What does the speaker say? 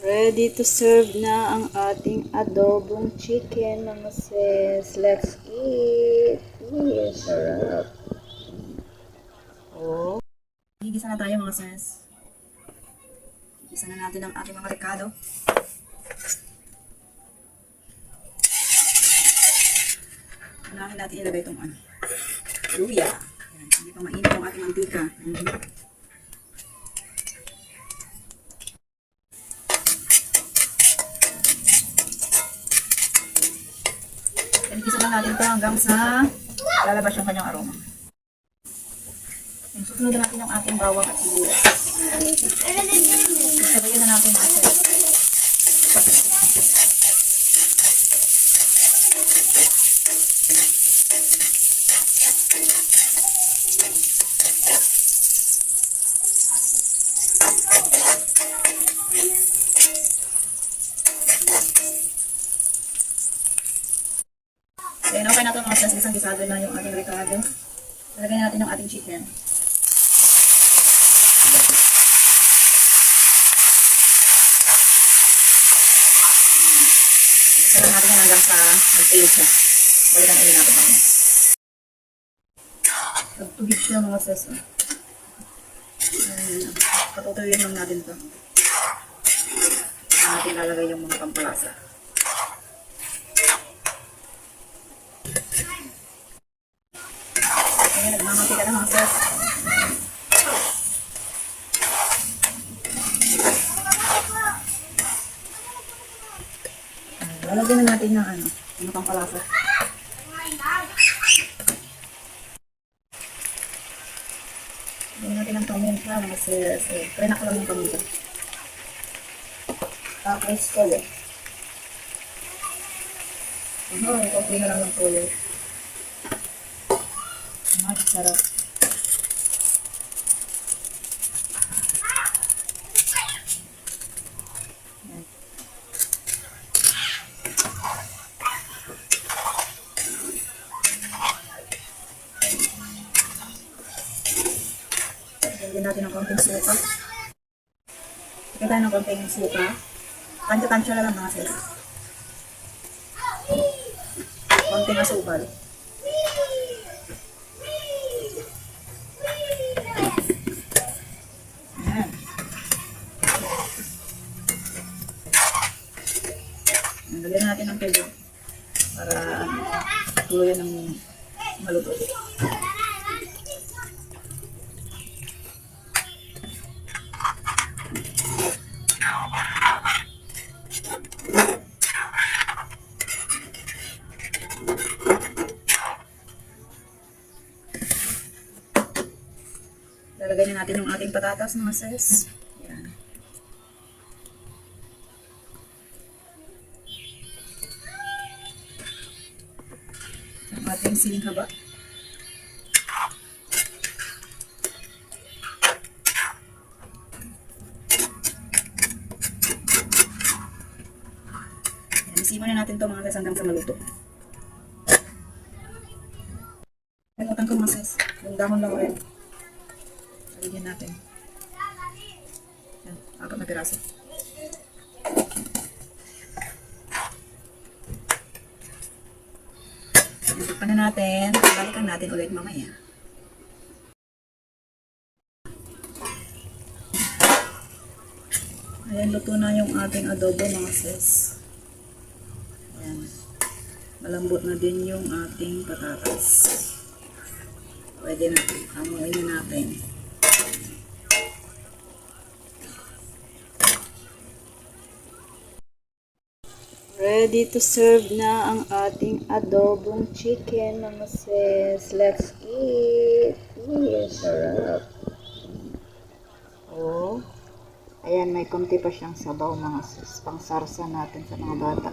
Ready to serve na ang ating adobong chicken, mga sis. Let's eat. Yes, sarap. Oh. Gigisa na tayo, mga sis. Gigisa na natin ang ating mga rekado. Unahin natin ilagay itong luya. Hindi pa mainit yung ating mantika. Gigisa lang natin ito hanggang sa lalabas yung kanyang aroma. Susunod na natin yung ating bawang at sibuyas. Sabayan na natin ito. Then, okay na ito mga sis. Isang gisado na yung ating rekado. Lagyan natin yung ating chicken. Isa lang natin hanggang sa mag-tail siya. Balikan ulit natin. Tugtugit siya mga sis. Patutuyuin lang natin ito. Natin lalagay yung mga pampalasa. Ayan, nagmamati ka na mga sis. Lalagyan na natin ng yung pampalasa. Lagyan natin ng paminta mga sis. Prenak lang yung paminta. Tapos toyo. Okay na lang ng toyo. Sarap. Lagyan natin ng konting suka. Lagyan tayo ng konting suka. Tansya-tansya lang mga sis. Konting asukal. Lagyan natin ng tubig para tuluyan ng maluto. Lalagay na natin yung ating patatas mga sis. Yan. Ang ating siling haba. Isipan na natin ito mga sis hanggang sa maluto. Nagutang ko mga sis. Yung dahon lang rin. Lagyan natin. Yan, 4 na piraso. Itukpan na natin. Balikan natin ulit mamaya. Ayan, luto na yung ating adobo mga sis. Ayan. Malambot na din yung ating patatas. Pwede na. Hamuin na natin. Ready to serve na ang ating adobong chicken, mga sis. Let's eat. Yes, sarap. Oh. Ayan, may konti pa siyang sabaw, mga sis. Pangsarsa natin sa mga bata.